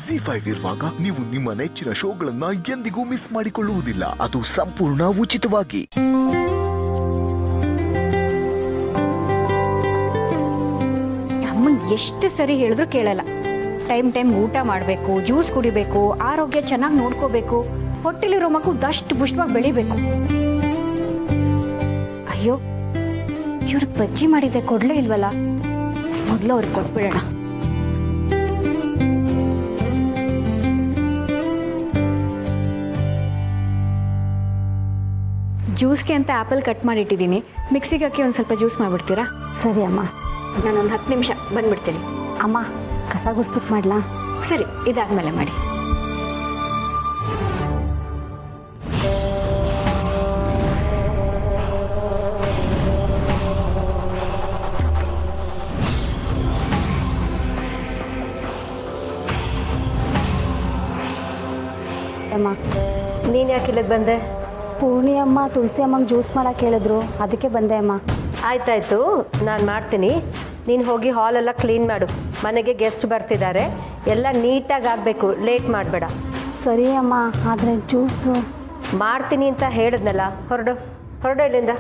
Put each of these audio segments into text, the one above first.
ZEE5 ಇರುವಾಗ ನೀವು ನಿಮ್ಮ ನೆಚ್ಚಿನ ಶೋಗಳನ್ನ ಎಂದಿಗೂ ಮಿಸ್ ಮಾಡಿಕೊಳ್ಳುವುದಿಲ್ಲ. ಅದು ಸಂಪೂರ್ಣ ಉಚಿತವಾಗಿ. ಅಮ್ಮಂಗೆ ಎಷ್ಟು ಸರಿ ಹೇಳಿದ್ರು ಕೇಳಲ್ಲ. ಟೈಮ್ ಊಟ ಮಾಡಬೇಕು, ಜ್ಯೂಸ್ ಕುಡಿಬೇಕು, ಆರೋಗ್ಯ ಚೆನ್ನಾಗಿ ನೋಡ್ಕೋಬೇಕು, ಹೊಟ್ಟೆಲಿರೋ ಮಗು ದಷ್ಟು ಪುಷ್ಟವಾಗಿ ಬೆಳಿಬೇಕು. ಅಯ್ಯೋ, ಇವ್ರಿಗೆ ಬಜ್ಜಿ ಮಾಡಿದ್ದೆ ಕೊಡ್ಲೇ ಇಲ್ವಲ್ಲ, ಮೊದಲು ಅವ್ರಿಗೆ ಕೊಟ್ಬಿಡೋಣ. ಜ್ಯೂಸ್ಗೆ ಅಂತ ಆ್ಯಪಲ್ ಕಟ್ ಮಾಡಿಟ್ಟಿದ್ದೀನಿ, ಮಿಕ್ಸಿಗೆ ಹಾಕಿ ಒಂದು ಸ್ವಲ್ಪ ಜ್ಯೂಸ್ ಮಾಡಿಬಿಡ್ತೀರಾ? ಸರಿ ಅಮ್ಮ. ನಾನೊಂದು 10 ನಿಮಿಷ ಬಂದ್ಬಿಡ್ತೀನಿ. ಅಮ್ಮ, ಕಸ ಗುಡಿಸ್ಬಿಟ್ಟು ಮಾಡ್ಲಾ? ಸರಿ, ಇದಾದ್ಮೇಲೆ ಮಾಡಿ. ಅಮ್ಮ, ನೀನು ಯಾಕೆ ಇಲ್ಲಿಗೆ ಬಂದೆ? ಪೂರ್ಣಿ ಅಮ್ಮ ತುಳಸಿ ಅಮ್ಮಂಗೆ ಜ್ಯೂಸ್ ಮಾಡಕ್ಕೆ ಹೇಳಿದ್ರು, ಅದಕ್ಕೆ ಬಂದೆ ಅಮ್ಮ. ಆಯ್ತಾಯ್ತು, ನಾನು ಮಾಡ್ತೀನಿ. ನೀನು ಹೋಗಿ ಹಾಲೆಲ್ಲ ಕ್ಲೀನ್ ಮಾಡು. ಮನೆಗೆ ಗೆಸ್ಟ್ ಬರ್ತಿದ್ದಾರೆ, ಎಲ್ಲ ನೀಟಾಗಿ ಆಗಬೇಕು, ಲೇಟ್ ಮಾಡಬೇಡ. ಸರಿ ಅಮ್ಮ, ಆದರೆ ಜ್ಯೂಸು ಮಾಡ್ತೀನಿ ಅಂತ ಹೇಳಿದ್ನಲ್ಲ, ಹೊರಡು ಇಲ್ಲಿಂದ.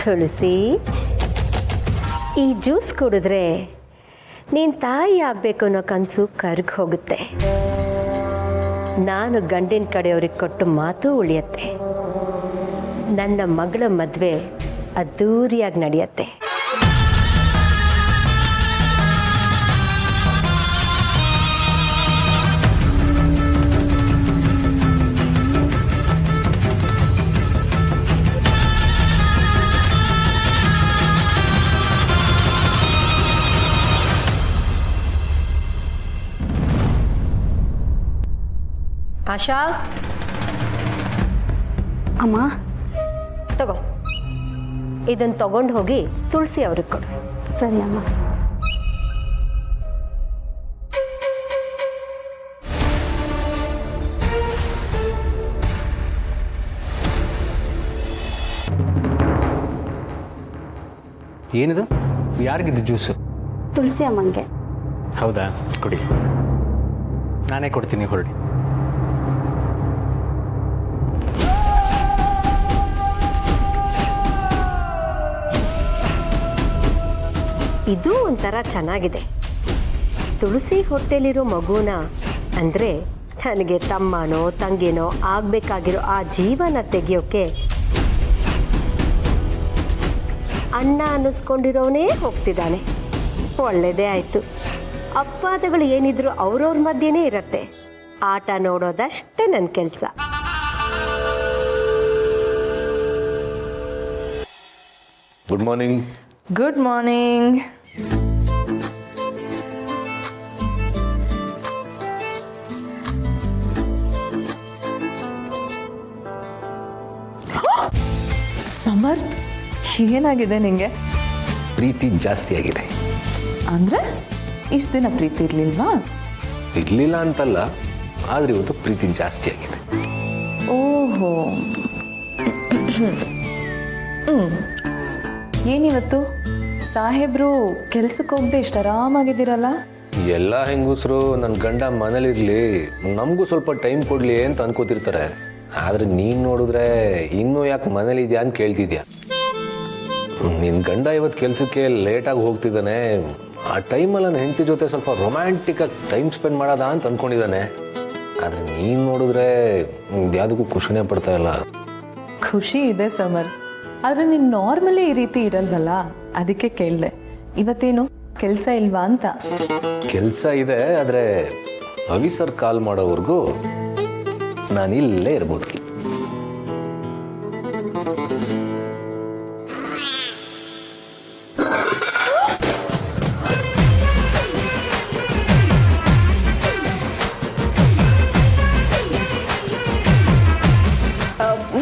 ತುಳಸಿ, ಈ ಜ್ಯೂಸ್ ಕುಡಿದ್ರೆ ನೀನು ತಾಯಿ ಆಗಬೇಕು ಅನ್ನೋ ಕನಸು ಕರ್ಗಿ ಹೋಗುತ್ತೆ. ನಾನು ಗಂಡಿನ ಕಡೆಯವ್ರಿಗೆ ಕೊಟ್ಟು ಮಾತು ಉಳಿಯತ್ತೆ. ನನ್ನ ಮಗಳ ಮದುವೆ ಅದ್ದೂರಿಯಾಗಿ ನಡೆಯತ್ತೆ. ಆಶಾ, ಅಮ್ಮ ತಗೋ, ಇದನ್ನು ತಗೊಂಡು ಹೋಗಿ ತುಳಸಿ ಅವ್ರಿಗೆ ಕೊಡು. ಸರಿ ಅಮ್ಮ. ಏನಿದು? ಯಾರಿಗಿದ್ದು ಜ್ಯೂಸು? ತುಳಸಿ ಅಮ್ಮಂಗೆ. ಹೌದಾ, ಕೊಡಿ, ನಾನೇ ಕೊಡ್ತೀನಿ, ಹೊರಡಿ. ಇದು ಒಂಥರ ಚೆನ್ನಾಗಿದೆ. ತುಳಸಿ ಹೊಟ್ಟೆಲಿರೋ ಮಗುನ ಅಂದರೆ ನನಗೆ ತಮ್ಮನೋ ತಂಗಿನೋ ಆಗಬೇಕಾಗಿರೋ ಆ ಜೀವನ ತೆಗೆಯೋಕ್ಕೆ ಅಣ್ಣ ಅನ್ನಿಸ್ಕೊಂಡಿರೋನೇ ಹೋಗ್ತಿದ್ದಾನೆ. ಒಳ್ಳೆಯದೇ ಆಯಿತು. ಅಪವಾದಗಳು ಏನಿದ್ರು ಅವ್ರವ್ರ ಮಧ್ಯೆನೇ ಇರುತ್ತೆ. ಆಟ ನೋಡೋದಷ್ಟೇ ನನ್ನ ಕೆಲಸ. Good morning. Good morning. Samarth, ಏನಾಗಿದೆ ನಿಂಗೆ? ಪ್ರೀತಿ ಜಾಸ್ತಿ ಆಗಿದೆ. ಅಂದರೆ ಇಷ್ಟು ದಿನ ಪ್ರೀತಿ ಇರಲಿಲ್ವಾ? ಇರಲಿಲ್ಲ ಅಂತಲ್ಲ, ಆದರೆ ಇವತ್ತು ಪ್ರೀತಿ ಜಾಸ್ತಿ ಆಗಿದೆ. ಓಹೋ, ಏನಿವತ್ತು ಸಾಹೇಬ್ರು ಕೆಲ್ಸಕ್ಕೆ ಹೋಗದೆ ಇಷ್ಟು ಆರಾಮಾಗಿದ್ದೀರಲ್ಲ? ಎಲ್ಲ ಹೆಂಗಸರು ನನ್ನ ಗಂಡ ಮನೇಲಿರಲಿ, ನಮಗೂ ಸ್ವಲ್ಪ ಟೈಮ್ ಕೊಡಲಿ ಅಂತ ಅನ್ಕೋತಿರ್ತಾರೆ. ಆದರೆ ನೀನು ನೋಡಿದ್ರೆ ಇನ್ನೂ ಯಾಕೆ ಮನೇಲಿದ್ಯಾ ಅಂತ ಕೇಳ್ತಿದ್ಯಾ. ನಿನ್ನ ಗಂಡ ಇವತ್ತು ಕೆಲಸಕ್ಕೆ ಲೇಟಾಗಿ ಹೋಗ್ತಿದ್ದಾನೆ. ಆ ಟೈಮಲ್ಲಿ ನನ್ನ ಹೆಂಡತಿ ಜೊತೆ ಸ್ವಲ್ಪ ರೊಮ್ಯಾಂಟಿಕ್ಕಾಗಿ ಟೈಮ್ ಸ್ಪೆಂಡ್ ಮಾಡೋದ ಅಂತ ಅಂದ್ಕೊಂಡಿದ್ದಾನೆ. ಆದರೆ ನೀನು ನೋಡಿದ್ರೆ ಯಾವುದಕ್ಕೂ ಖುಷಿನೇ ಪಡ್ತಾ ಇಲ್ಲ. ಖುಷಿ ಇದೆ ಸಮರ್, ಆದರೆ ನೀನು ನಾರ್ಮಲಿ ಈ ರೀತಿ ಇರಲ್ವಲ್ಲ, ಅದಕ್ಕೆ ಕೇಳಿದೆ. ಇವತ್ತೇನು ಕೆಲಸ ಇಲ್ವಾ ಅಂತ. ಕೆಲಸ ಇದೆ, ಆದರೆ ಅವಿ ಸರ್ ಕಾಲ್ ಮಾಡೋವರೆಗೂ ನಾನು ಇಲ್ಲೇ ಇರ್ಬೋದು.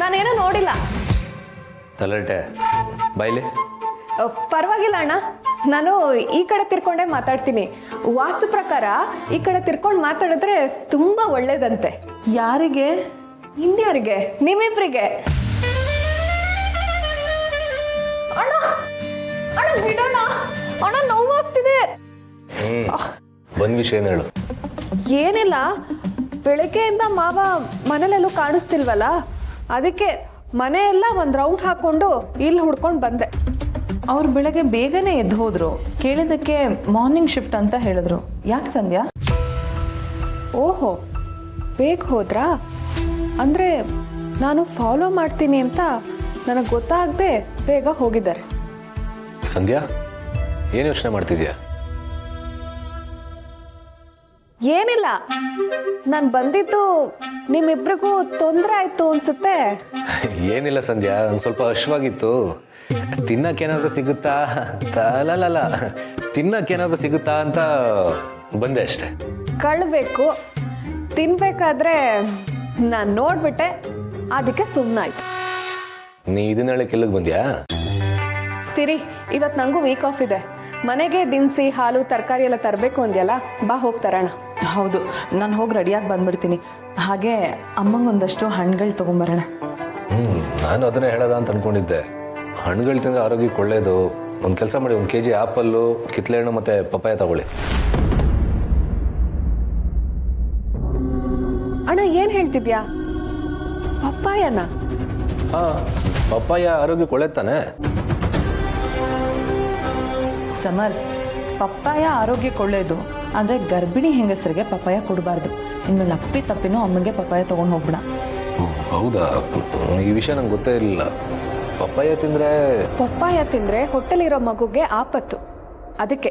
ನಾನೇನೋ ನೋಡಿಲ್ಲ. ತಲೆಟೆ ಬಾಯ್ಲೆ. ಪರವಾಗಿಲ್ಲ ಅಣ್ಣ, ನಾನು ಈ ಕಡೆ ತಿರ್ಕೊಂಡೇ ಮಾತಾಡ್ತೀನಿ. ವಾಸ್ತು ಪ್ರಕಾರ ಈ ಕಡೆ ತಿರ್ಕೊಂಡು ಮಾತಾಡಿದ್ರೆ ತುಂಬಾ ಒಳ್ಳೇದಂತೆ. ಯಾರಿಗೆ? ಇನ್ಯಾರಿಗೆ? ನಿಮ್ಮಿಬ್ರಿಗೆ. ಅಣ್ಣ ಅಣ್ಣ ಬಿಡೋಣ ಅಣ್ಣ, ನೋವಾಗ್ತಿದೆ. ಬಂದ್ ವಿಷಯ ಏನು ಹೇಳು. ಏನಿಲ್ಲ, ಬೆಳಗ್ಗೆಯಿಂದ ಮಾವ ಮನೇಲೆಲ್ಲೂ ಕಾಣಿಸ್ತಿಲ್ವಲ್ಲ, ಅದಕ್ಕೆ ಮನೆಯೆಲ್ಲ ಒಂದು ರೌಂಡ್ ಹಾಕೊಂಡು ಇಲ್ಲಿ ಹುಡ್ಕೊಂಡು ಬಂದೆ. ಅವ್ರು ಬೆಳಗ್ಗೆ ಬೇಗನೆ ಎದ್ದು ಹೋದ್ರು. ಕೇಳಿದ್ದಕ್ಕೆ ಮಾರ್ನಿಂಗ್ ಶಿಫ್ಟ್ ಅಂತ ಹೇಳಿದ್ರು. ಯಾಕೆ ಸಂಧ್ಯಾ? ಓಹೋ, ಬೇಗ ಹೋದ್ರಾ? ಅಂದರೆ ನಾನು ಫಾಲೋ ಮಾಡ್ತೀನಿ ಅಂತ ನನಗೆ ಗೊತ್ತಾಗದೆ ಬೇಗ ಹೋಗಿದ್ದಾರೆ. ಸಂಧ್ಯಾ, ಏನು ಯೋಚನೆ ಮಾಡ್ತಿದ್ಯಾ? ಏನಿಲ್ಲ, ನಾನು ಬಂದಿದ್ದು ನಿಮ್ಮಿಬ್ರಿಗೂ ತೊಂದರೆ ಆಯ್ತು ಅನ್ಸುತ್ತೆ. ಏನಿಲ್ಲ ಸಂಧ್ಯಾ, ಒಂದು ಸ್ವಲ್ಪ ಹಶ್ವಾಗಿತ್ತು. ತಿನ್ನಕ್ಕೇನಾದ್ರೂ ಸಿಗುತ್ತಾ ಅಲ್ಲ ತಿನ್ನಕ್ಕೇನಾದ್ರೂ ಸಿಗುತ್ತಾ ಅಂತ ಬಂದೆ ಅಷ್ಟೆ. ಕಳ್ಬೇಕು ತಿನ್ಬೇಕಾದ್ರೆ ನಾನು ನೋಡ್ಬಿಟ್ಟೆ, ಅದಕ್ಕೆ ಸುಮ್ಮನಾಯ್ತು. ನೀ ಇದನ್ನ ಹೇಳಿ ಕೆಲ್ಗೆ ಬಂದ್ಯಾ? ಸಿರಿ, ಇವತ್ತು ನನಗೂ ವೀಕ್ ಆಫ್ ಇದೆ. ಮನೆಗೆ ದಿನಸಿ ಹಾಲು ತರಕಾರಿ ಎಲ್ಲ ತರಬೇಕು ಅಂದ್ಯಲ್ಲ, ಬಾ ಹೋಗ್ತಾರಣ. ಹೌದು, ನಾನು ಹೋಗಿ ರೆಡಿಯಾಗಿ ಬಂದ್ಬಿಡ್ತೀನಿ. ಹಾಗೆ ಅಮ್ಮಂಗೆ ಒಂದಷ್ಟು ಹಣ್ಣುಗಳು ತೊಗೊಂಬರೋಣ. ನಾನು ಅದನ್ನೇ ಹೇಳೋದ ಅಂತ ಅನ್ಕೊಂಡಿದ್ದೆ. ಹಣ್ಣುಗಳು ತಿಂದರೆ ಆರೋಗ್ಯಕ್ಕೆ ಒಳ್ಳೇದು. ಒಂದು ಕೆಲಸ ಮಾಡಿ, 1 kg ಆ್ಯಪಲ್ಲು, ಕಿತ್ಲೆ ಹಣ್ಣು ಮತ್ತು ಪಪ್ಪಾಯ ತಗೊಳ್ಳಿ. ಅಣ್ಣ ಏನು ಹೇಳ್ತಿದ್ಯಾ? ಪಪ್ಪಾಯನ? ಹಾಂ, ಪಪ್ಪಾಯ ಆರೋಗ್ಯಕ್ಕೆ ಒಳ್ಳೇದು ತಾನೆ. ಸಮರ್, ಪಪ್ಪಾಯ ಆರೋಗ್ಯಕ್ಕೆ ಒಳ್ಳೆಯದು, ಆದರೆ ಗರ್ಭಿಣಿ ಹೆಂಗಸರಿಗೆ ಪಪ್ಪಾಯ ಕೊಡಬಾರ್ದು. ಇನ್ಮೇಲೆ ಅಪ್ಪಿ ತಪ್ಪಿನೂ ಅಮ್ಮಂಗೆ ಪಪ್ಪಾಯ ತೊಗೊಂಡು ಹೋಗ್ಬಿಡ. ಹೌದಾ? ಈ ವಿಷಯ ನಂಗೆ ಗೊತ್ತೇ ಇರಲಿಲ್ಲ. ಪಪ್ಪಾಯ ತಿಂದರೆ ಹೊಟ್ಟೆಲಿರೋ ಮಗುಗೆ ಆಪತ್ತು. ಅದಕ್ಕೆ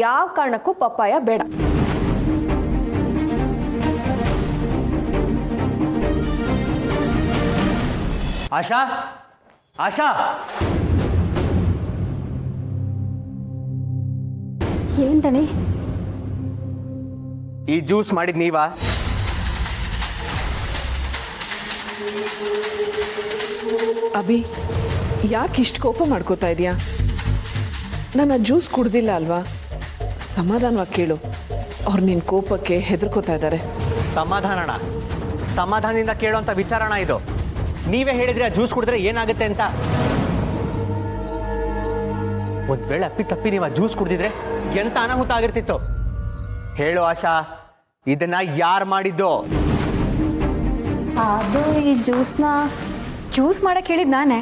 ಯಾವ ಕಾರಣಕ್ಕೂ ಪಪ್ಪಾಯ ಬೇಡ. ಆಶಾ, ಆಶಾ, ಏನ್ ದಣಿ? ಈ ಜ್ಯೂಸ್ ಮಾಡಿದ್ ನೀವಾ? ಅಭಿ, ಯಾಕೆ ಇಷ್ಟು ಕೋಪ ಮಾಡ್ಕೋತಾ ಇದೆಯಾ? ನಾನು ಆ ಜ್ಯೂಸ್ ಕುಡ್ದಿಲ್ಲ ಅಲ್ವಾ? ಸಮಾಧಾನವಾಗಿ ಕೇಳು. ಅವ್ರು ನಿನ್ನ ಕೋಪಕ್ಕೆ ಹೆದರ್ಕೋತಾ ಇದ್ದಾರೆ. ಸಮಾಧಾನಣ? ಸಮಾಧಾನದಿಂದ ಕೇಳೋಂಥ ವಿಚಾರಣ ಇದು. ನೀವೇ ಹೇಳಿದ್ರಿ ಆ ಜ್ಯೂಸ್ ಕುಡಿದ್ರೆ ಏನಾಗುತ್ತೆ ಅಂತ. ಒಂದ್ ವೇಳೆ ಅಪ್ಪಿ ತಪ್ಪಿ ನೀವು ಆ ಜ್ಯೂಸ್ ಕುಡಿದಿದ್ರೆ ಎಂತ ಅನಾಹುತ ಆಗಿರ್ತಿತ್ತು ಹೇಳು ಆಶಾ. ಇದನ್ನ ಯಾರು ಮಾಡಿದ್ದು? ಅದು ಈ ಜ್ಯೂಸ್ ಮಾಡಕ್ಕೆ ಹೇಳಿದ್ ನಾನೇ.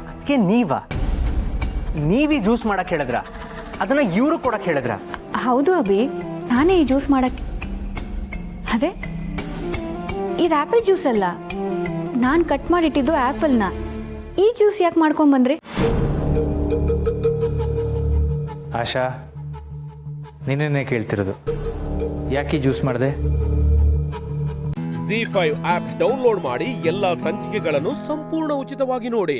ಅದಕ್ಕೆ ನೀವೀ ಜ್ಯೂಸ್ ಮಾಡಕ್ ಹೇಳಿದ್ರ? ಅದನ್ನ ಇವರು ಕೊಡಕ್ ಹೇಳಿದ್ರ? ಹೌದು ಅಭಿ, ನಾನೇ ಈ ಜ್ಯೂಸ್ ಮಾಡಕ್ಕೆ. ಅದೇ ಇದು ಆ್ಯಪಲ್ ಜ್ಯೂಸ್ ಅಲ್ಲ, ನಾನು ಕಟ್ ಮಾಡಿಟ್ಟಿದ್ದು ಆ್ಯಪಲ್ನ. ಈ ಜ್ಯೂಸ್ ಯಾಕೆ ಮಾಡ್ಕೊಂಡು ಬಂದ್ರಿ? ಆಶಾ, ನಿನ್ನೆ ಕೇಳ್ತಿರೋದು, ಯಾಕೆ ಜ್ಯೂಸ್ ಮಾಡಿದೆ? ZEE5 ಆಪ್ ಡೌನ್ಲೋಡ್ ಮಾಡಿ ಎಲ್ಲಾ ಸಂಚಿಕೆಗಳನ್ನು ಸಂಪೂರ್ಣ ಉಚಿತವಾಗಿ ನೋಡಿ.